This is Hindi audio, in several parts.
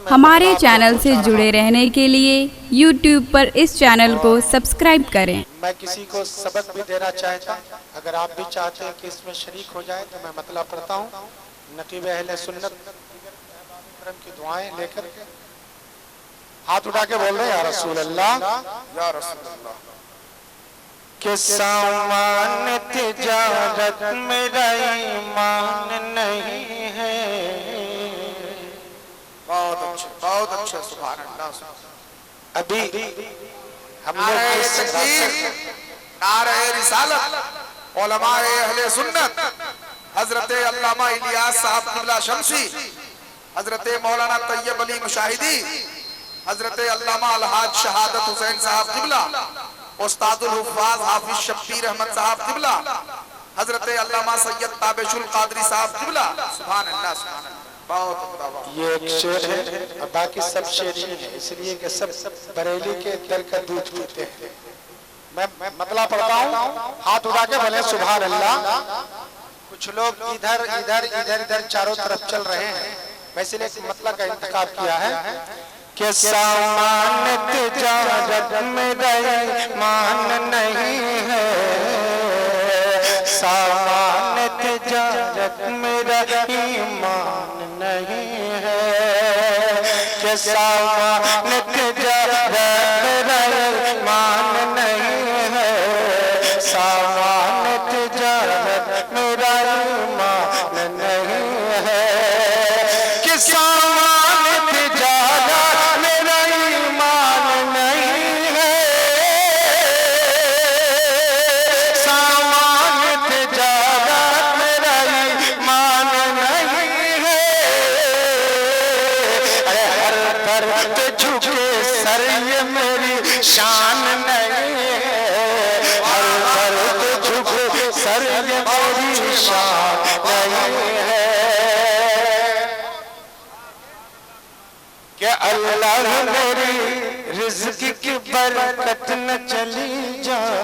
हमारे चैनल से जुड़े रहने के लिए YouTube पर इस चैनल को सब्सक्राइब करें। मैं किसी को सबक भी देना चाहता, अगर आप भी चाहते हैं कि इसमें शरीक हो जाए तो मैं मतलब पढ़ता हूँ। नकीब अहले सुन्नत की दुआएं लेकर के हाथ उठा के बोल रहे हैं या रसूल अल्लाह, या रसूल अल्लाह। के सामान तिजारत मेरा ईमान नहीं है। बहुत अच्छे सुभान अल्लाह। अभी हम लोग नारे रिसालत उलमाए अहले सुन्नत हजरत अल्लामा इलियास साहब किबला शमसी, हजरत मौलाना तैयब अली मुशाहिदी, हजरत अल्लामा अलहाज शहादत हुसैन साहब किबला, उस्तादुल हुफ्फाज हाफिज शब्बीर अहमद साहब किबला, हजरत अल्लामा सैयद ताबिशुल कादरी साहब किबला। सुभान अल्लाह सुभान अल्लाह। ये एक शेर है और बाकी सब शेर ही है, इसलिए कि सब बरेली के दर का दूध पीते हैं। मैं मतलब पढ़ता हूँ, हाथ उठा के बोले सुभान अल्लाह। कुछ लोग इधर इधर इधर इधर चारों तरफ चल रहे हैं, वैसे मतलब का इंतखाब किया है कि सामान तिजारत मेरा ईमान नहीं है, सामान तिजारत मेरा ईमान नहीं है, कि सामान तिजारत मेरा ईमान नहीं है, सामान तिजारत मेरा ईमान नहीं है, कि सामान तिजारत मेरा ईमान नहीं है, सामान तिजारत मेरा ईमान नहीं है। अरे हर दर्द झुके सर ये मेरी शान नहीं है, हर दर्द झुके सर ये मेरी शान नहीं है, कि अल्लाह मेरी रिज़्क़ की बरकत न चली जाए,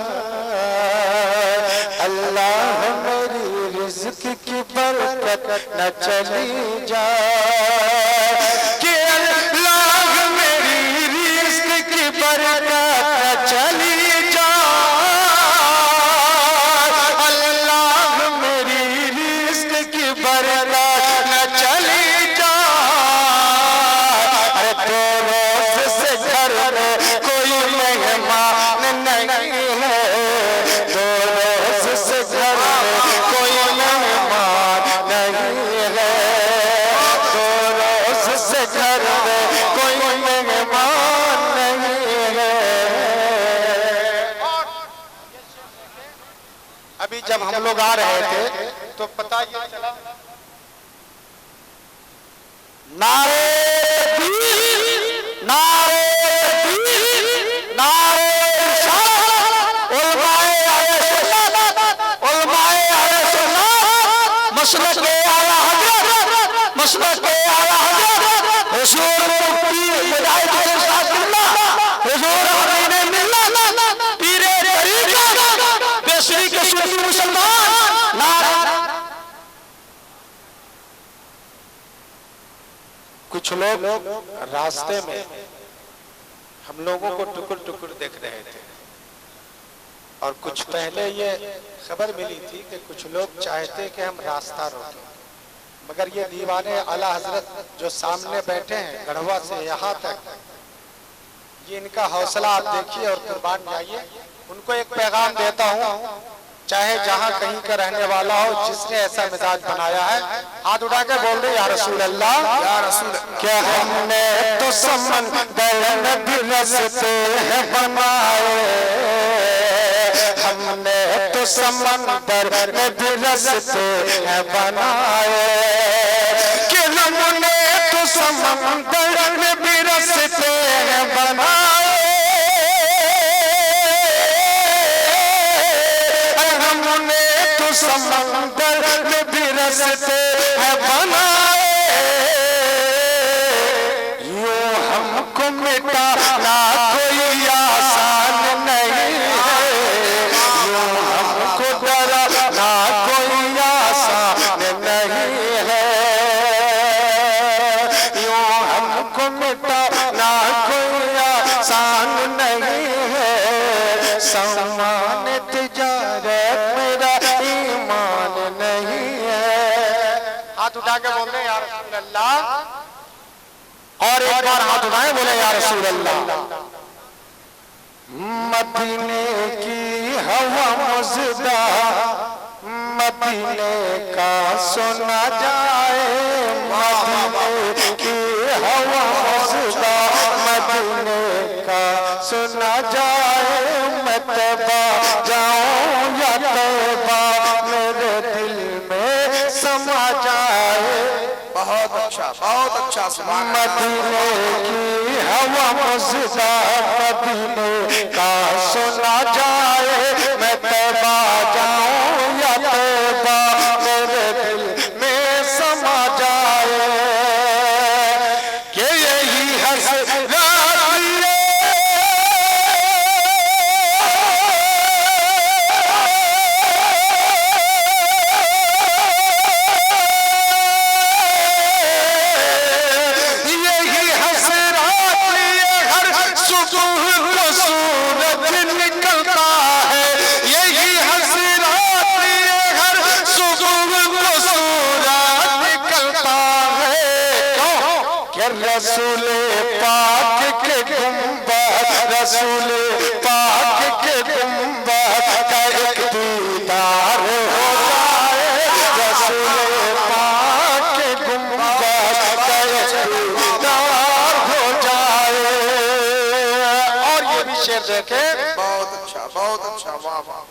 अल्लाह मेरी रिज़्क़ की बरकत न चली जाए, कि अल्लाह मेरी रिज़्क़ की बरकत न चली जाए, अल्लाह मेरी रिज़्क़ की बरकत न चली जाए। अरे तो रोज़ से घर में कोई मेहमान नहीं है, तो रोज़ से घर में कोई मेहमान नहीं है, तो रोज़ से घर में कोई मेहमान नहीं है। अभी जब हम लोग आ रहे थे तो पता ये चला, नारे नारे नारे उलमाए आले सुन्नत, उलमाए आले सुन्नत, मसलक आला हज़रत, मसलक आला हज़रत हुजूर मुफ्ती हिदायत इरशाद बिल्लाह, हुजूर अमीन मिल्लत, पीरे तरीक़त, बेसरी के सुन्नी मुसलमान। नारा कुछ लोग रास्ते में हम लोगों को टुकुर टुकुर देख रहे थे, और कुछ पहले ये खबर मिली थी कि कुछ लोग चाहते कि हम रास्ता रोकें, मगर ये दीवाने आला हजरत जो सामने बैठे हैं गढ़वा से यहाँ तक, ये इनका हौसला आप देखिए और कुर्बान जाइए। उनको एक पैगाम देता हूँ, चाहे जहाँ कहीं का रहने वाला हो, जिसने ऐसा मिजाज बनाया है, हाथ उठा के बोल रहे या रसूल अल्लाह, या रसूल। क्या हमने तो समंदर भी रस्ते हैं बनाए, हमने तो समंदर में भी रस्ते हैं बनाए, कि हमने तो समंदर में भी रस्ते हैं बनाए, समंदर में भी रस्ते हैं बनाए, यूं हमको मिटाना कोई आसान नहीं है, यूं हमको डराना कोई आसान नहीं है, यूं हमको उठा के बोल रहे या रसूल अल्लाह, और एक बार हाथ उठाए बोले या रसूल अल्लाह। मदीने की हवा मज़दा, मदीने का सुना जाए, मदीने की हवा मज़दा, मदीने का सुना जाए। मैं तैबा जाऊं या तैबा मेरे दिल में समा जाए। बहुत अच्छा सुभान अल्लाह। मदीने की हवा मज़दा, मदीने का सुना जाए। मैं तैबा जाऊं या तैबा मेरे दिल में समा जाए। कि यही हसरत रसूल पाक के गुंबद, रसूल पाक के गुंबद का एक दीदार हो जाए। रसूल पाक के गुंबद का एक दीदार हो जाए। और ये भी शेर देखे, बहुत अच्छा वाह वाह।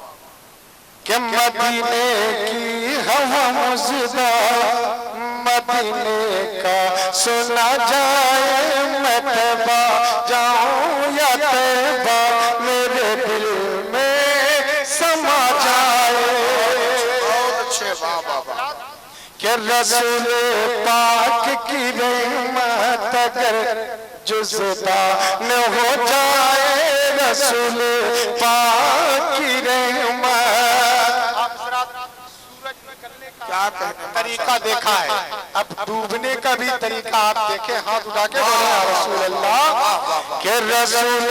कि मदीने की हवा मज़दा, मदीने का सुना जाए। मैं तैबा जाऊं या तैबा मेरे दिल में समा जाए। बहुत अच्छे वाह वाह वाह। कि रसूल पाक की रहमत अगर जुज़दा न हो जाए, रसूल पाक की रहमत। क्या कहने तरीका देखा है, अब डूबने का भी तरीका आप देखें। हाथ उठा के बोले या रसूल अल्लाह। के रसूल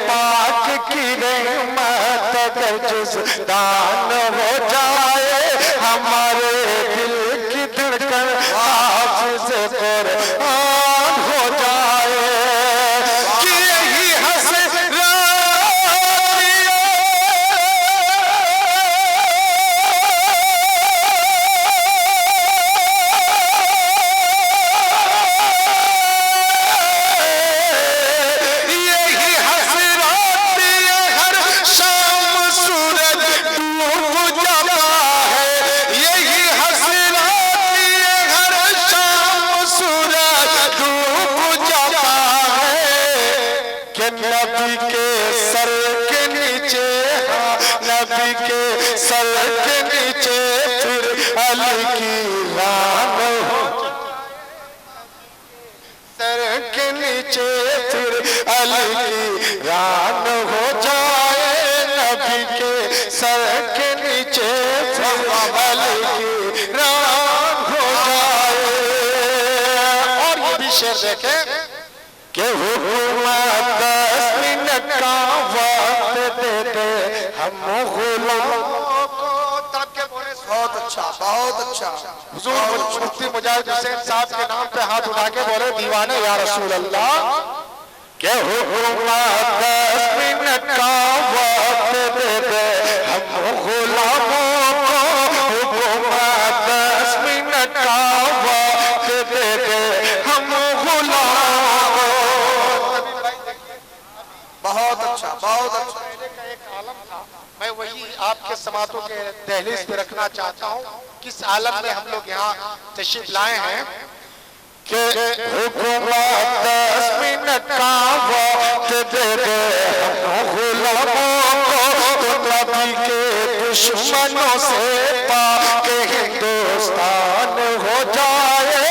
पाक की रहमत अगर जुज़दा न हो जाए, हमारे दिल की धड़कन हाफिज़ कुरान हो जाए। कि यही हसरत नबी के सर के नीचे, नबी के सर के नीचे फिर अली की रान हो। सर के नीचे फिर अली की रान हो जाए। नबी के सर के नीचे फिर अली की रान हो जाए। और ये भी शेर देखे कि हुकूमत 10 मिनट का वक्त दे दे हम गुलामों को। तब के बोले बहुत अच्छा। हुजूर मुफ्ती मुजाहिद हुसैन साहब के नाम पे हाथ उठा के बोले दीवाने या रसूल अल्लाह। कि हुकूमत 10 मिनट का वक्त दे दे हम गुलामों को। हुकूमत 10 मिनट का वक्त दे दे हम गुलामों को। बहुत अच्छा। पहले का एक आलम था, मैं वही आपके समातों के दहलीज पे रखना चाहता हूँ। किस आलम में हम लोग यहाँ तशरीफ लाए हैं कि हुकूमत 10 मिनट का वक्त दे दे हम गुलामों को। नबी के दुश्मनों से पाक हिंदुस्तान हो जाए।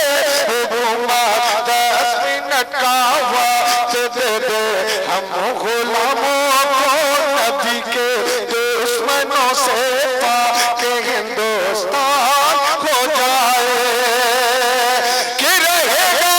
हुकूमत 10 मिनट का वक्त दे दे हम गुलामों को। नबी के दुश्मनों से पाक हिंदुस्तान हो जाए। कि रहेगा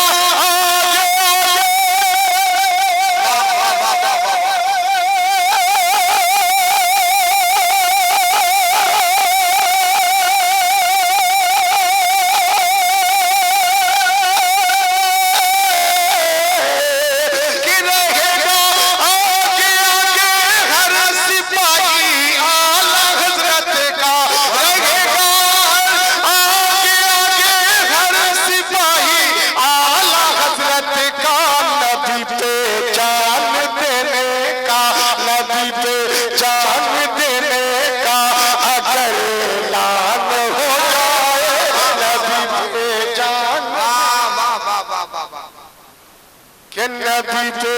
कि नबी के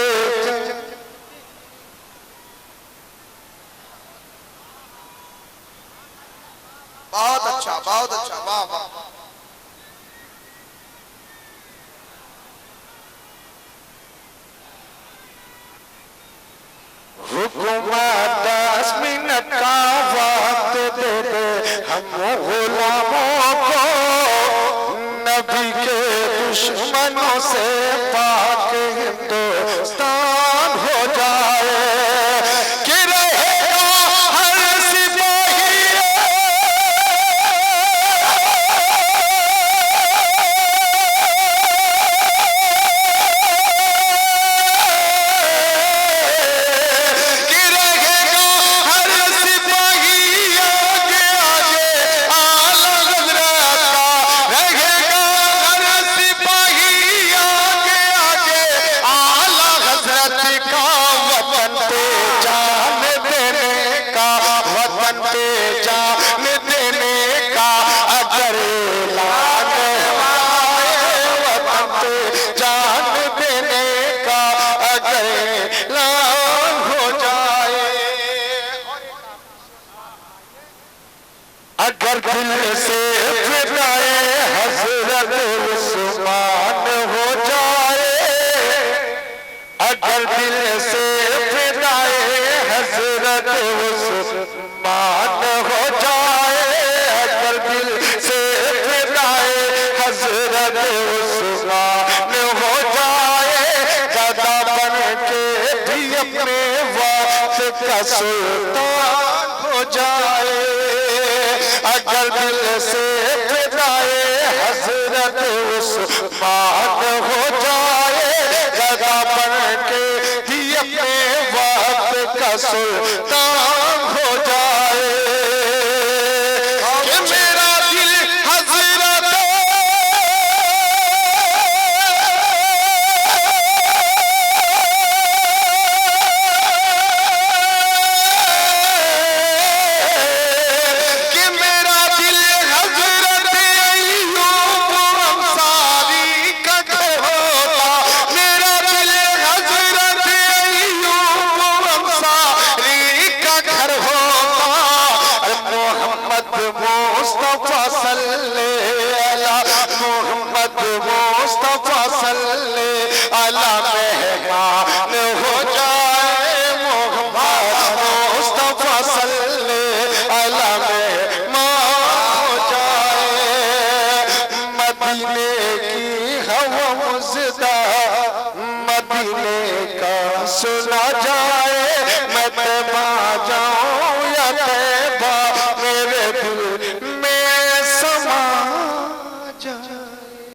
बहुत अच्छा, बहुत अच्छा, वाह वाह। हुकूमत 10 मिनट का वक्त दे दे हम गुलामों को, नबी के दुश्मनों से पाक हिंदुस्तान हो जाए। कि रहेगा हर सिपाही अगर दिल से फिदाए हज़रत उस्मान हो जाए, अगर दिल से फिदाए हज़रत उस्मान हो जाए, अगर दिल से फिदाए हज़रत उस्मान हो जाए, गदा बन के भी अपने वक्त का सुल्तान हो जाए। अगर दिल से फिदाए हज़रत उस्मान हो जाए, गदा बन के भी अपने वक्त का सुल्तान हो जाए। कि मेरा दिल हज़रत मुस्तफा सल्ले अला मोहम्मद मुस्तफा सल्ले अला मेहमान हो जाए, मोहम्मद मुस्तफा सल्ले अला मेहमान हो जाए। मदीने की हवा मुज़दा मदीने का सुना जाए, मैं तमा जाऊं